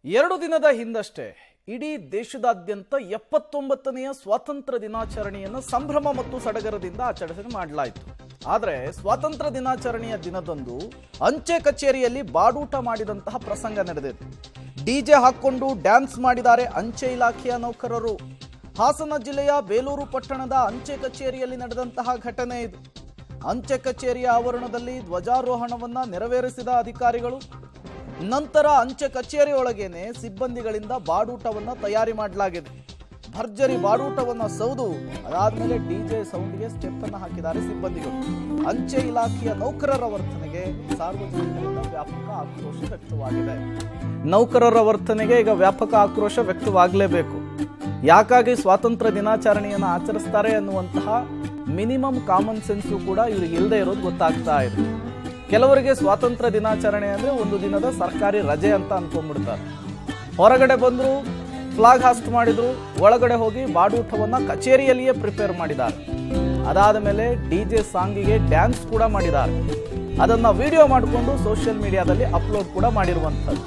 2 ದಿನದ ಹಿಂದಷ್ಟೇ ಇಡೀ ದೇಶದಾದ್ಯಂತ 79ನೇ ಸ್ವಾತಂತ್ರ್ಯ ದಿನಾಚರಣೆಯನ್ನು ಸಂಭ್ರಮ ಮತ್ತು ಸಡಗರದಿಂದ ಆಚರಣೆ ಮಾಡಲಾಯಿತು. ಆದರೆ ಸ್ವಾತಂತ್ರ್ಯ ದಿನಾಚರಣೆಯ ದಿನದಂದು ಅಂಚೆ ಕಚೇರಿಯಲ್ಲಿ ಬಾಡೂಟ ಮಾಡಿದಂತಹ ಪ್ರಸಂಗ ನಡೆದಿದೆ. ಡಿಜೆ ಹಾಕೊಂಡು ಡ್ಯಾನ್ಸ್ ಮಾಡಿದ್ದಾರೆ ಅಂಚೆ ಇಲಾಖೆಯ ನೌಕರರು. ಹಾಸನ ಜಿಲ್ಲೆಯ ಬೇಲೂರು ಪಟ್ಟಣದ ಅಂಚೆ ಕಚೇರಿಯಲ್ಲಿ ನಡೆದಂತಹ ಘಟನೆ ಇದು. ಅಂಚೆ ಕಚೇರಿಯ ಆವರಣದಲ್ಲಿ ಧ್ವಜಾರೋಹಣವನ್ನ ನೆರವೇರಿಸಿದ ಅಧಿಕಾರಿಗಳು. ನಂತರ ಅಂಚೆ ಕಚೇರಿಯೊಳಗೇನೆ ಸಿಬ್ಬಂದಿಗಳಿಂದ ಬಾಡೂಟವನ್ನ ತಯಾರಿ ಮಾಡಲಾಗಿದೆ. ಭರ್ಜರಿ ಬಾಡೂಟವನ್ನ ಸೌದು ಅದಾದ್ಮೇಲೆ ಡಿಜೆ ಸೌಂಡ್ಗೆ ಸ್ಟೆಪ್ ಅನ್ನು ಹಾಕಿದ್ದಾರೆ ಸಿಬ್ಬಂದಿಗಳು. ಅಂಚೆ ಇಲಾಖೆಯ ನೌಕರರ ವರ್ತನೆಗೆ ಸಾರ್ವಜನಿಕರಿಂದ ವ್ಯಾಪಕ ಆಕ್ರೋಶ ವ್ಯಕ್ತವಾಗಿದೆ. ನೌಕರರ ವರ್ತನೆಗೆ ಈಗ ವ್ಯಾಪಕ ಆಕ್ರೋಶ ವ್ಯಕ್ತವಾಗಲೇಬೇಕು. ಯಾಕಾಗಿ ಸ್ವಾತಂತ್ರ್ಯ ದಿನಾಚರಣೆಯನ್ನು ಆಚರಿಸ್ತಾರೆ ಅನ್ನುವಂತಹ ಮಿನಿಮಮ್ ಕಾಮನ್ ಸೆನ್ಸು ಕೂಡ ಇವ್ರಿಗೆ ಇಲ್ಲದೆ ಇರೋದು ಗೊತ್ತಾಗ್ತಾ ಇದೆ. ಕೆಲವರಿಗೆ ಸ್ವಾತಂತ್ರ್ಯ ದಿನಾಚರಣೆ ಅಂದರೆ ಒಂದು ದಿನದ ಸರ್ಕಾರಿ ರಜೆ ಅಂತ ಅನ್ಕೊಂಡ್ಬಿಡ್ತಾರೆ. ಹೊರಗಡೆ ಬಂದರು, ಫ್ಲಾಗ್ ಹಾಸ್ಟ್ ಮಾಡಿದ್ರು, ಒಳಗಡೆ ಹೋಗಿ ಬಾಡೂಟವನ್ನು ಕಚೇರಿಯಲ್ಲಿಯೇ ಪ್ರಿಪೇರ್ ಮಾಡಿದ್ದಾರೆ. ಅದಾದ ಮೇಲೆ ಡಿಜೆ ಸಾಂಗಿಗೆ ಡ್ಯಾನ್ಸ್ ಕೂಡ ಮಾಡಿದ್ದಾರೆ. ಅದನ್ನು ವಿಡಿಯೋ ಮಾಡಿಕೊಂಡು ಸೋಷಿಯಲ್ ಮೀಡಿಯಾದಲ್ಲಿ ಅಪ್ಲೋಡ್ ಕೂಡ ಮಾಡಿರುವಂಥದ್ದು.